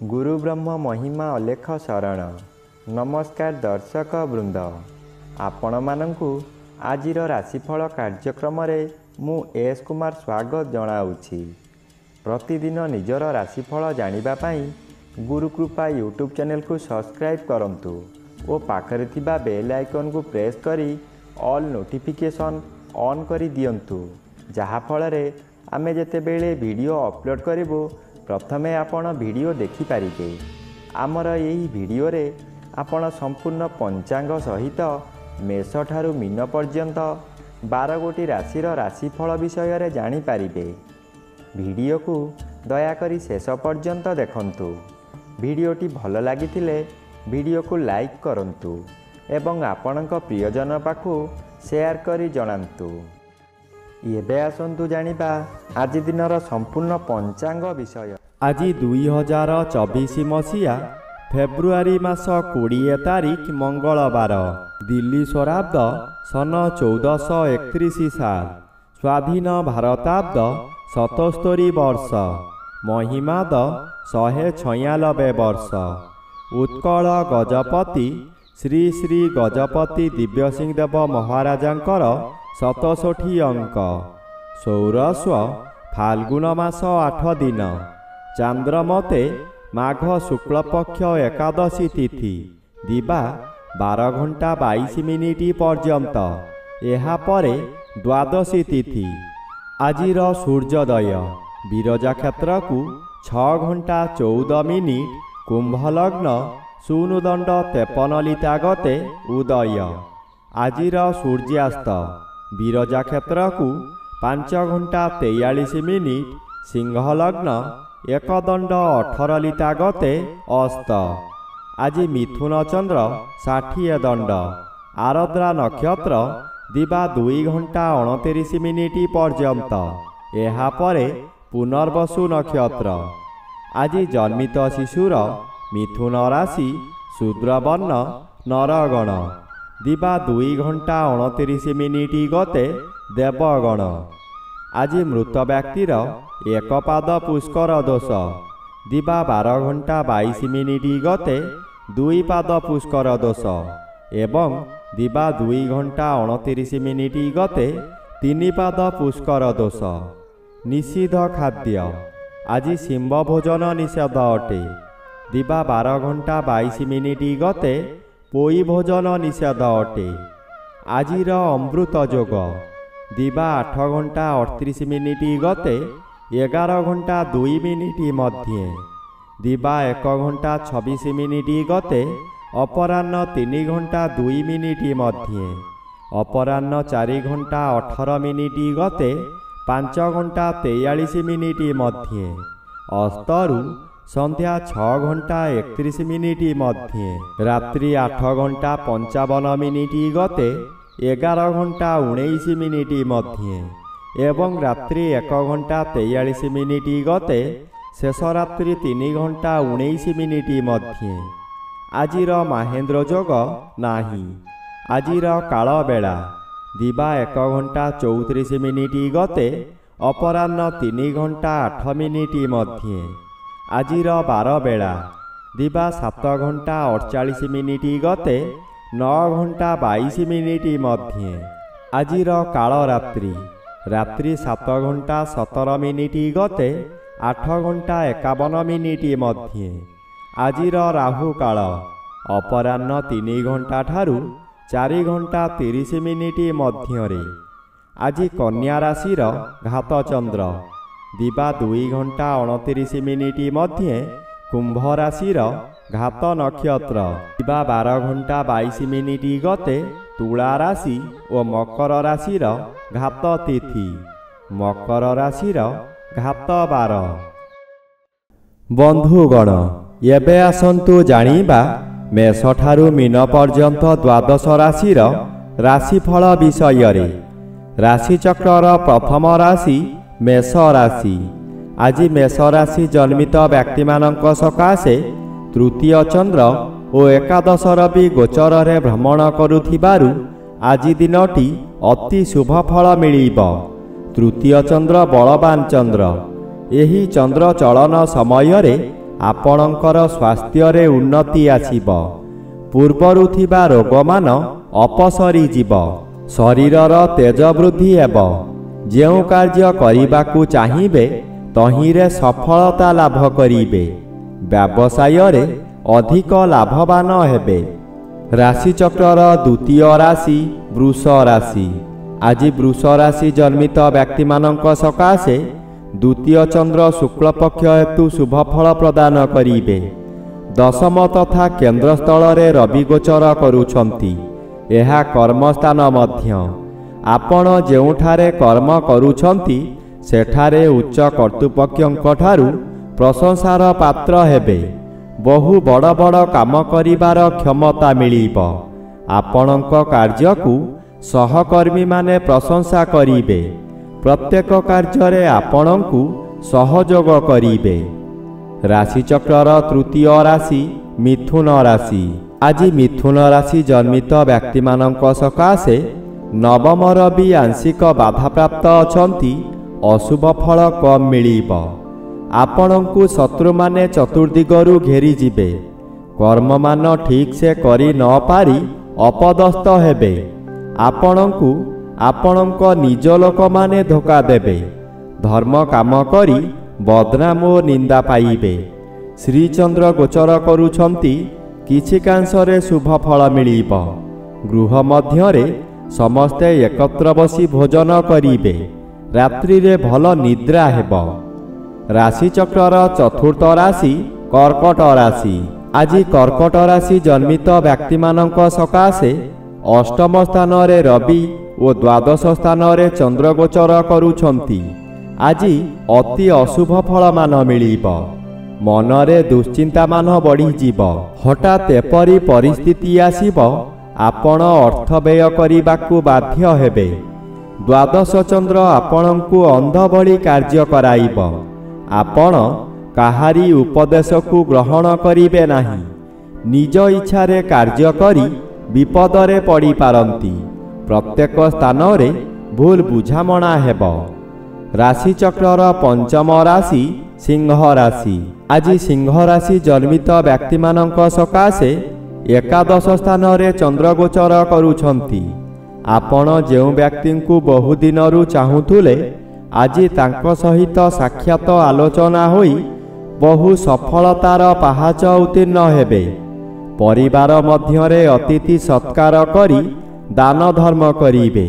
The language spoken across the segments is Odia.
गुरु ब्रह्म महिमा अलेख शरण। नमस्कार दर्शक वृंद, आपण मानंकु आजिर राशिफल कार्यक्रम मु एस कुमार स्वागत जनाऊँगी। प्रतिदिन निजर राशिफल जानिबा पाई गुरुकृपा यूट्यूब चैनल को सब्सक्राइब करंतु और पाखरे थिबा बेल आइकन को प्रेस करी ऑल नोटिफिकेशन ऑन करी दियंतु, जहा फଳରେ आमे जेतेबेले वीडियो अपलोड करिवो प्रथमे आपण वीडियो देखि पारिबे। आमर यही वीडियो रे आपण संपूर्ण पंचांग सहित मेष ठारू मीन पर्यंत 12 गोटी राशिर राशिफल विषय रे जानि पारिबे। वीडियो को दया करी शेष पर्यंत देखंतु। वीडियोटी भल लागिथिले वीडियो को लाइक करंतु एवं आपणक प्रियजन पाखु शेयर करी जणांतु। एबे आसंतु जानिबा आज दिनर संपूर्ण पंचांग विषय। आज 2024 मसीहा फेब्रुआरी मास 20 तारिख मंगलवार, दिल्ली स्वराब्द सन 1431 साल, स्वाधीन भारताब्द 77 वर्ष, महिमाद 196 वर्ष। उत्कल गजपति श्री श्री गजपति दिव्यसिंह देव महाराजांकर 67 अंक। सौरस्व फाल्गुन मास 8 दिन, चांद्रमते माघ शुक्लपक्ष एकादशी तिथि, दिबा 12 घंटा 22 मिनिट पर्यंत। एहा परे द्वादशी तिथि। आजिर सूर्योदय विरजा क्षेत्र को 6 घंटा 14 मिनिट, कुंभ लग्न शून्यदंड 53 लिता गते उदय। आजिर सूर्यास्त विरजा क्षेत्र को 5 घंटा 43 मिनिट, सिंह लग्न 1 दंड 18 लिता गते अस्त। आज मिथुन चंद्र 60 दंड, आरद्रा नक्षत्र दिबा 2 घंटा 29 मिनिट पर्यंत। एहा परे पुनर्वसु नक्षत्र। आज जन्मित शिशुर मिथुन राशि, शूद्रवर्ण नरगण, दिबा 2 घंटा 29 मिनिट गते देवगण। आज मृत व्यक्तिर 1 पाद पुष्कर दोष, दिबा 12 घंटा 22 मिनिट गते 2 पाद पुष्कर दोष एवं दिबा 2 घंटा 29 मिनिट गते 3 पाद पुष्कर दोष। निषिद्ध खाद्य। आज शिंब भोजन निषेध अटे, दिबा 12 घंटा 22 मिनिट गते पोई भोजन निषेध अटे। आजिर अमृत जोग, दिबा 8 घंटा 38 मिनिट गते 11 घंटा 2 मिनिट मध्ये, दिबा 1 घंटा 26 मिनिट गते अपराह्न 3 घंटा 2 मिनिट मध्ये, अपराह्न 4 घंटा 18 मिनिट गते 5 घंटा 43 मिनिट मध्ये, अस्तरु संध्या 6 घंटा 31 मिनिट मध्ये, रात्रि 8 घंटा 55 मिनिट गते 11 घंटा 19 मिनिट मध्ये एवं रात्रि 1 घंटा 43 मिनिट गते शेष रात्रि 3 घंटा 19 मिनिट मध्ये। आजिर महेंद्र जोग नाही। आजिर काल बेला, दिबा 1 घंटा 34 मिनिट गते अपराह्न 3 घंटा 8 मिनिट मध्ये। आजिर 12 बेला, दिबा 7 घंटा 48 मिनिट गते 9 घंटा 22 मिनिट मध्ये। आजिर काल रात्रि, रात्रि 7 घंटा 17 मिनिट गते 8 घंटा 51 मिनिट मध्ये। आजिर राहु काल, अपराह्न 3 घंटा ठारू 4 घंटा 30 मिनिट मध्यरे। आज कन्या राशिर घात चंद्र, दिबा 2 घंटा 29 मिनिट मध्ये कुंभ राशिर घात नक्षत्र, दिबा 12 घंटा 22 मिनिट गते तुला राशि और मकर राशिर घात तिथि। मकर राशिर घात 12। बंधुगण, एबे आसंतु जानिबा मेष ठारू मीन पर्यंत द्वादश राशिर राशिफल विषय रे। राशिचक्रर प्रथम राशि मेष राशि। आज मेष राशि जन्मित व्यक्ति मानक सकाशे तृतीय चंद्र और एकादश रवि गोचर रे भ्रमण करुथिबारु आज दिनटी अति शुभ फल मिलिब। तृतीय चंद्र बलवान चंद्र। एही चंद्र चलन समय रे ଆପଣଙ୍କର ସ୍ୱାସ୍ଥ୍ୟରେ ଉନ୍ନତି ଆସିବ। ପୂର୍ବରୁ ଥିବା ରୋଗମାନ ଅପସରିଯିବ। ଶରୀରର ତେଜ ବୃଦ୍ଧି ହେବ। ଯେଉଁ କାର୍ଯ୍ୟ କରିବାକୁ ଚାହିଁବେ ତହିଁରେ ସଫଳତା ଲାଭ କରିବେ। ବ୍ୟବସାୟରେ ଅଧିକ ଲାଭବାନ ହେବେ। ରାଶିଚକ୍ରର ଦ୍ୱିତୀୟ ରାଶି ବୃଷ ରାଶି। ଆଜି ବୃଷ ରାଶି ଜନ୍ମିତ ବ୍ୟକ୍ତିମାନଙ୍କ ସକାଶେ ଦ୍ୱିତୀୟ ଚନ୍ଦ୍ର ଶୁକ୍ଳପକ୍ଷ ହେତୁ ଶୁଭଫଳ ପ୍ରଦାନ କରିବେ। ଦଶମ ତଥା କେନ୍ଦ୍ରସ୍ଥଳରେ ରବି ଗୋଚର କରୁଛନ୍ତି। ଏହା କର୍ମସ୍ଥାନ ମଧ୍ୟ। ଆପଣ ଯେଉଁଠାରେ କର୍ମ କରୁଛନ୍ତି ସେଠାରେ ଉଚ୍ଚ କର୍ତ୍ତୃପକ୍ଷଙ୍କଠାରୁ ପ୍ରଶଂସାର ପାତ୍ର ହେବେ। ବହୁ ବଡ଼ ବଡ଼ କାମ କରିବାର କ୍ଷମତା ମିଳିବ। ଆପଣଙ୍କ କାର୍ଯ୍ୟକୁ ସହକର୍ମୀମାନେ ପ୍ରଶଂସା କରିବେ। ପ୍ରତ୍ୟେକ କାର୍ଯ୍ୟରେ ଆପଣଙ୍କୁ ସହଯୋଗ କରିବେ। ରାଶିଚକ୍ରର ତୃତୀୟ ରାଶି ମିଥୁନ ରାଶି। ଆଜି ମିଥୁନ ରାଶି ଜନ୍ମିତ ବ୍ୟକ୍ତିମାନଙ୍କ ସକାଶେ ନବମର ବି ଆଂଶିକ ବାଧାପ୍ରାପ୍ତ ଅଛନ୍ତି। ଅଶୁଭ ଫଳ କମ୍ ମିଳିବ। ଆପଣଙ୍କୁ ଶତ୍ରୁମାନେ ଚତୁର୍ଦିଗରୁ ଘେରିଯିବେ। କର୍ମମାନ ଠିକ୍ସେ କରି ନ ପାରି ଅପଦସ୍ଥ ହେବେ। ଆପଣଙ୍କୁ ଆପଣଙ୍କ ନିଜ ଲୋକମାନେ ଧୋକା ଦେବେ। ଧର୍ମ କାମ କରି ବଦନାମ ଓ ନିନ୍ଦା ପାଇବେ। ଶ୍ରୀଚନ୍ଦ୍ର ଗୋଚର କରୁଛନ୍ତି। କିଛି କାଂଶରେ ଶୁଭ ଫଳ ମିଳିବ। ଗୃହ ମଧ୍ୟରେ ସମସ୍ତେ ଏକତ୍ର ବସି ଭୋଜନ କରିବେ। ରାତ୍ରିରେ ଭଲ ନିଦ୍ରା ହେବ। ରାଶିଚକ୍ରର ଚତୁର୍ଥ ରାଶି କର୍କଟ ରାଶି। ଆଜି କର୍କଟ ରାଶି ଜନ୍ମିତ ବ୍ୟକ୍ତିମାନଙ୍କ ସକାଶେ ଅଷ୍ଟମ ସ୍ଥାନରେ ରବି ଓ ଦ୍ୱାଦଶ ସ୍ଥାନରେ ଚନ୍ଦ୍ର ଗୋଚର କରୁଛନ୍ତି। ଆଜି ଅତି ଅଶୁଭ ଫଳମାନ ମିଳିବ। ମନରେ ଦୁଶ୍ଚିନ୍ତାମାନ ବଢ଼ିଯିବ। ହଠାତ୍ ଏପରି ପରିସ୍ଥିତି ଆସିବ ଆପଣ ଅର୍ଥ ବ୍ୟୟ କରିବାକୁ ବାଧ୍ୟ ହେବେ। ଦ୍ୱାଦଶ ଚନ୍ଦ୍ର ଆପଣଙ୍କୁ ଅନ୍ଧ ଭଳି କାର୍ଯ୍ୟ କରାଇବ। ଆପଣ କାହାରି ଉପଦେଶକୁ ଗ୍ରହଣ କରିବେ ନାହିଁ। ନିଜ ଇଚ୍ଛାରେ କାର୍ଯ୍ୟ କରି ବିପଦରେ ପଡ଼ିପାରନ୍ତି। ପ୍ରତ୍ୟେକ ସ୍ଥାନରେ ଭୁଲ ବୁଝାମଣା ହେବ। ରାଶିଚକ୍ରର ପଞ୍ଚମ ରାଶି ସିଂହ ରାଶି। ଆଜି ସିଂହ ରାଶି ଜନ୍ମିତ ବ୍ୟକ୍ତିମାନଙ୍କ ସକାଶେ ଏକାଦଶ ସ୍ଥାନରେ ଚନ୍ଦ୍ରଗୋଚର କରୁଛନ୍ତି। ଆପଣ ଯେଉଁ ବ୍ୟକ୍ତିଙ୍କୁ ବହୁଦିନରୁ ଚାହୁଁଥିଲେ ଆଜି ତାଙ୍କ ସହିତ ସାକ୍ଷାତ ଆଲୋଚନା ହୋଇ ବହୁ ସଫଳତାର ପାହାଚ ଉତ୍ତୀର୍ଣ୍ଣ ହେବେ। ପରିବାର ମଧ୍ୟରେ ଅତିଥି ସତ୍କାର କରି ଦାନ ଧର୍ମ କରିବେ।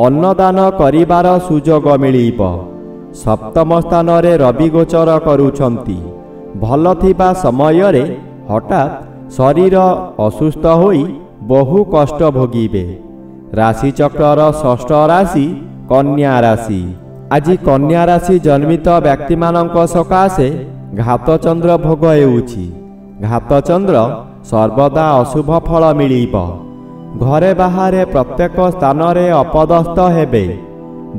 ଅନ୍ନଦାନ କରିବାର ସୁଯୋଗ ମିଳିବ। ସପ୍ତମ ସ୍ଥାନରେ ରବି ଗୋଚର କରୁଛନ୍ତି। ଭଲ ଥିବା ସମୟରେ ହଠାତ୍ ଶରୀର ଅସୁସ୍ଥ ହୋଇ ବହୁ କଷ୍ଟ ଭୋଗିବେ। ରାଶିଚକ୍ରର ଷଷ୍ଠ ରାଶି କନ୍ୟା ରାଶି। ଆଜି କନ୍ୟା ରାଶି ଜନ୍ମିତ ବ୍ୟକ୍ତିମାନଙ୍କ ସକାଶେ ଘାତଚନ୍ଦ୍ର ଭୋଗ ହେଉଛି। ଘାତଚନ୍ଦ୍ର ସର୍ବଦା ଅଶୁଭ ଫଳ ମିଳିବ। ଘରେ ବାହାରେ ପ୍ରତ୍ୟେକ ସ୍ଥାନରେ ଅପଦସ୍ଥ ହେବେ।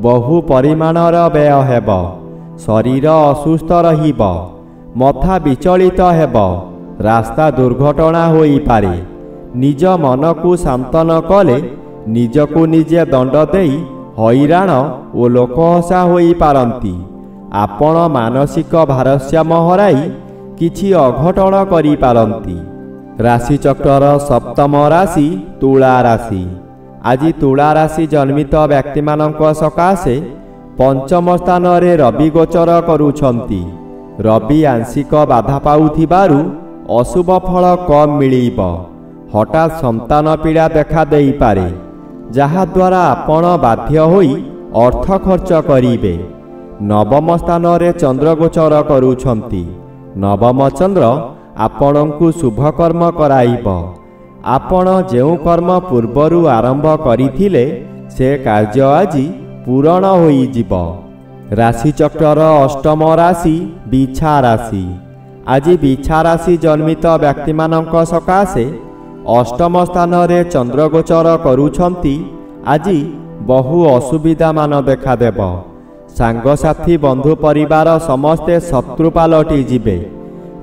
ବହୁ ପରିମାଣର ବ୍ୟୟ ହେବ। ଶରୀର ଅସୁସ୍ଥ ରହିବ। ମଥା ବିଚଳିତ ହେବ। ରାସ୍ତା ଦୁର୍ଘଟଣା ହୋଇପାରେ। ନିଜ ମନକୁ ଶାନ୍ତ ନ କଲେ ନିଜକୁ ନିଜେ ଦଣ୍ଡ ଦେଇ ହଇରାଣ ଓ ଲୋକହସା ହୋଇପାରନ୍ତି। ଆପଣ ମାନସିକ ଭାରସାମ୍ୟ ହରାଇ କିଛି ଅଘଟଣ କରିପାରନ୍ତି। ରାଶିଚକ୍ରର ସପ୍ତମ ରାଶି ତୁଳା ରାଶି। ଆଜି ତୁଳା ରାଶି ଜନ୍ମିତ ବ୍ୟକ୍ତିମାନଙ୍କ ସକାଶେ ପଞ୍ଚମ ସ୍ଥାନରେ ରବି ଗୋଚର କରୁଛନ୍ତି। ରବି ଆଂଶିକ ବାଧା ପାଉଥିବାରୁ ଅଶୁଭ ଫଳ କମ୍ ମିଳିବ। ହଠାତ୍ ସନ୍ତାନ ପୀଡ଼ା ଦେଖା ଦେଇପାରେ, ଯାହାଦ୍ୱାରା ଆପଣ ବାଧ୍ୟ ହୋଇ ଅର୍ଥ ଖର୍ଚ୍ଚ କରିବେ। ନବମ ସ୍ଥାନରେ ଚନ୍ଦ୍ର ଗୋଚର କରୁଛନ୍ତି। ନବମ ଚନ୍ଦ୍ର ଆପଣଙ୍କୁ ଶୁଭକର୍ମ କରାଇବ। ଆପଣ ଯେଉଁ କର୍ମ ପୂର୍ବରୁ ଆରମ୍ଭ କରିଥିଲେ ସେ କାର୍ଯ୍ୟ ଆଜି ପୂରଣ ହୋଇଯିବ। ରାଶିଚକ୍ରର ଅଷ୍ଟମ ରାଶି ବିଛା ରାଶି। ଆଜି ବିଛା ରାଶି ଜନ୍ମିତ ବ୍ୟକ୍ତିମାନଙ୍କ ସକାଶେ ଅଷ୍ଟମ ସ୍ଥାନରେ ଚନ୍ଦ୍ର ଗୋଚର କରୁଛନ୍ତି। ଆଜି ବହୁ ଅସୁବିଧାମାନ ଦେଖାଦେବ। ସାଙ୍ଗସାଥି ବନ୍ଧୁ ପରିବାର ସମସ୍ତେ ଶତ୍ରୁ ପାଲଟି ଯିବେ।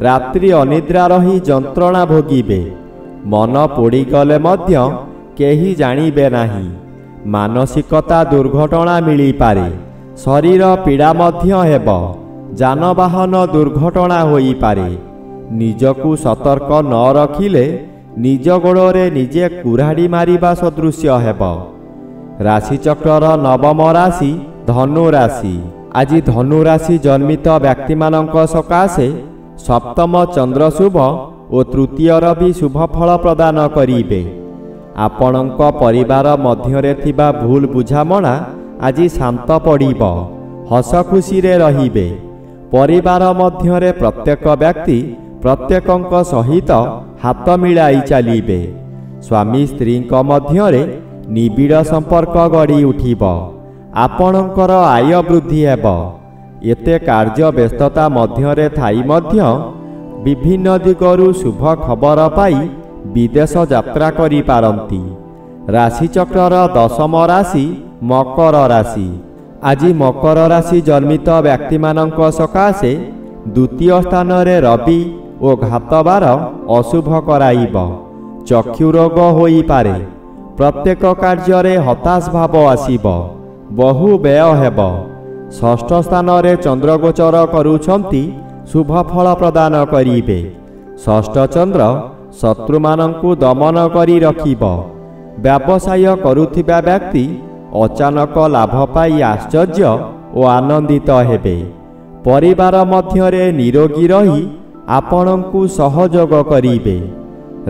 ରାତ୍ରି ଅନିଦ୍ରା ରହି ଯନ୍ତ୍ରଣା ଭୋଗିବେ। ମନ ପୋଡ଼ିଗଲେ ମଧ୍ୟ କେହି ଜାଣିବେ ନାହିଁ। ମାନସିକତା ଦୁର୍ଘଟଣା ମିଳିପାରେ। ଶରୀର ପୀଡ଼ା ମଧ୍ୟ ହେବ। ଯାନବାହନ ଦୁର୍ଘଟଣା ହୋଇପାରେ। ନିଜକୁ ସତର୍କ ନ ରଖିଲେ ନିଜ ଗୋଡ଼ରେ ନିଜେ କୁରାଢ଼ି ମାରିବା ସଦୃଶ୍ୟ ହେବ। ରାଶିଚକ୍ରର ନବମ ରାଶି ଧନୁ ରାଶି। ଆଜି ଧନୁ ରାଶି ଜନ୍ମିତ ବ୍ୟକ୍ତିମାନଙ୍କ ସକାଶେ ସପ୍ତମ ଚନ୍ଦ୍ର ଶୁଭ ଓ ତୃତୀୟ ରବି ଶୁଭ ଫଳ ପ୍ରଦାନ କରିବେ। ଆପଣଙ୍କ ପରିବାର ମଧ୍ୟରେ ଥିବା ଭୁଲ ବୁଝାମଣା ଆଜି ଶାନ୍ତ ପଡ଼ିବ। ହସ ଖୁସିରେ ରହିବେ। ପରିବାର ମଧ୍ୟରେ ପ୍ରତ୍ୟେକ ବ୍ୟକ୍ତି ପ୍ରତ୍ୟେକଙ୍କ ସହିତ ହାତ ମିଳାଇ ଚାଲିବେ। ସ୍ୱାମୀ ସ୍ତ୍ରୀଙ୍କ ମଧ୍ୟରେ ନିବିଡ଼ ସମ୍ପର୍କ ଗଢ଼ି ଉଠିବ। ଆପଣଙ୍କର ଆୟ ବୃଦ୍ଧି ହେବ। ଏତେ କାର୍ଯ୍ୟ ବ୍ୟସ୍ତତା ମଧ୍ୟରେ ଥାଇ ମଧ୍ୟ ବିଭିନ୍ନ ଦିଗରୁ ଶୁଭ ଖବର ପାଇ ବିଦେଶ ଯାତ୍ରା କରିପାରନ୍ତି। ରାଶିଚକ୍ରର ଦଶମ ରାଶି ମକର ରାଶି। ଆଜି ମକର ରାଶି ଜନ୍ମିତ ବ୍ୟକ୍ତିମାନଙ୍କ ସକାଶେ ଦ୍ୱିତୀୟ ସ୍ଥାନରେ ରବି ଓ ଘାତବାର ଅଶୁଭ କରାଇବ। ଚକ୍ଷୁ ରୋଗ ହୋଇପାରେ। ପ୍ରତ୍ୟେକ କାର୍ଯ୍ୟରେ ହତାଶ ଭାବ ଆସିବ। ବହୁ ବ୍ୟୟ ହେବ। ଷଷ୍ଠ ସ୍ଥାନରେ ଚନ୍ଦ୍ରଗୋଚର କରୁଛନ୍ତି ଶୁଭ ଫଳ ପ୍ରଦାନ କରିବେ। ଷଷ୍ଠ ଚନ୍ଦ୍ର ଶତ୍ରୁମାନଙ୍କୁ ଦମନ କରି ରଖିବ। ବ୍ୟବସାୟ କରୁଥିବା ବ୍ୟକ୍ତି ଅଚାନକ ଲାଭ ପାଇ ଆଶ୍ଚର୍ଯ୍ୟ ଓ ଆନନ୍ଦିତ ହେବେ। ପରିବାର ମଧ୍ୟରେ ନିରୋଗୀ ରହି ଆପଣଙ୍କୁ ସହଯୋଗ କରିବେ।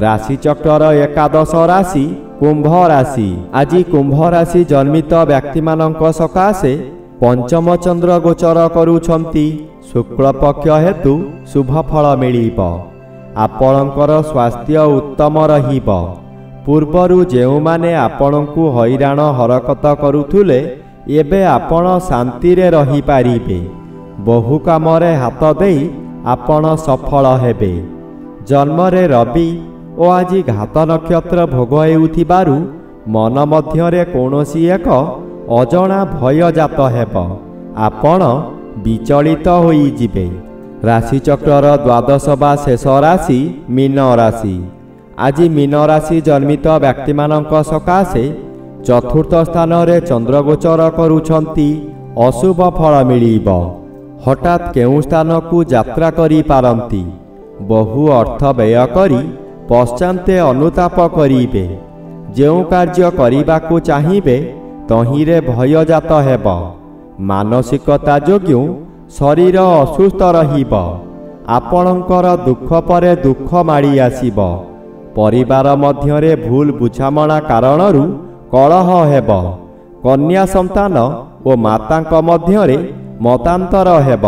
ରାଶିଚକ୍ରର ଏକାଦଶ ରାଶି କୁମ୍ଭ ରାଶି। ଆଜି କୁମ୍ଭ ରାଶି ଜନ୍ମିତ ବ୍ୟକ୍ତିମାନଙ୍କ ସକାଶେ ପଞ୍ଚମ ଚନ୍ଦ୍ର ଗୋଚର କରୁଛନ୍ତି। ଶୁକ୍ଳପକ୍ଷ ହେତୁ ଶୁଭ ଫଳ ମିଳିବ। ଆପଣଙ୍କର ସ୍ୱାସ୍ଥ୍ୟ ଉତ୍ତମ ରହିବ। ପୂର୍ବରୁ ଯେଉଁମାନେ ଆପଣଙ୍କୁ ହଇରାଣ ହରକତ କରୁଥିଲେ ଏବେ ଆପଣ ଶାନ୍ତିରେ ରହିପାରିବେ। ବହୁ କାମରେ ହାତ ଦେଇ ଆପଣ ସଫଳ ହେବେ। ଜନ୍ମରେ ରବି ଓ ଆଜି ଘାତ ନକ୍ଷତ୍ର ଭୋଗ ହେଉଥିବାରୁ ମନ ମଧ୍ୟରେ କୌଣସି ଏକ ଅଜଣା ଭୟ ଜାତ ହେବ। ଆପଣ ବିଚଳିତ ହୋଇଯିବେ। ରାଶିଚକ୍ରର ଦ୍ୱାଦଶ ବା ଶେଷ ରାଶି ମୀନ ରାଶି। ଆଜି ମୀନ ରାଶି ଜନ୍ମିତ ବ୍ୟକ୍ତିମାନଙ୍କ ସକାଶେ ଚତୁର୍ଥ ସ୍ଥାନରେ ଚନ୍ଦ୍ରଗୋଚର କରୁଛନ୍ତି। ଅଶୁଭ ଫଳ ମିଳିବ। ହଠାତ୍ କେଉଁ ସ୍ଥାନକୁ ଯାତ୍ରା କରିପାରନ୍ତି। ବହୁ ଅର୍ଥ ବ୍ୟୟ କରି ପଶ୍ଚାନ୍ତେ ଅନୁତାପ କରିବେ। ଯେଉଁ କାର୍ଯ୍ୟ କରିବାକୁ ଚାହିଁବେ ତହିଁରେ ଭୟଜାତ ହେବ। ମାନସିକତା ଯୋଗୁଁ ଶରୀର ଅସୁସ୍ଥ ରହିବ। ଆପଣଙ୍କର ଦୁଃଖ ପରେ ଦୁଃଖ ମାଡ଼ି ଆସିବ। ପରିବାର ମଧ୍ୟରେ ଭୁଲ ବୁଝାମଣା କାରଣରୁ କଳହ ହେବ। କନ୍ୟା ସନ୍ତାନ ଓ ମାତାଙ୍କ ମଧ୍ୟରେ ମତାନ୍ତର ହେବ।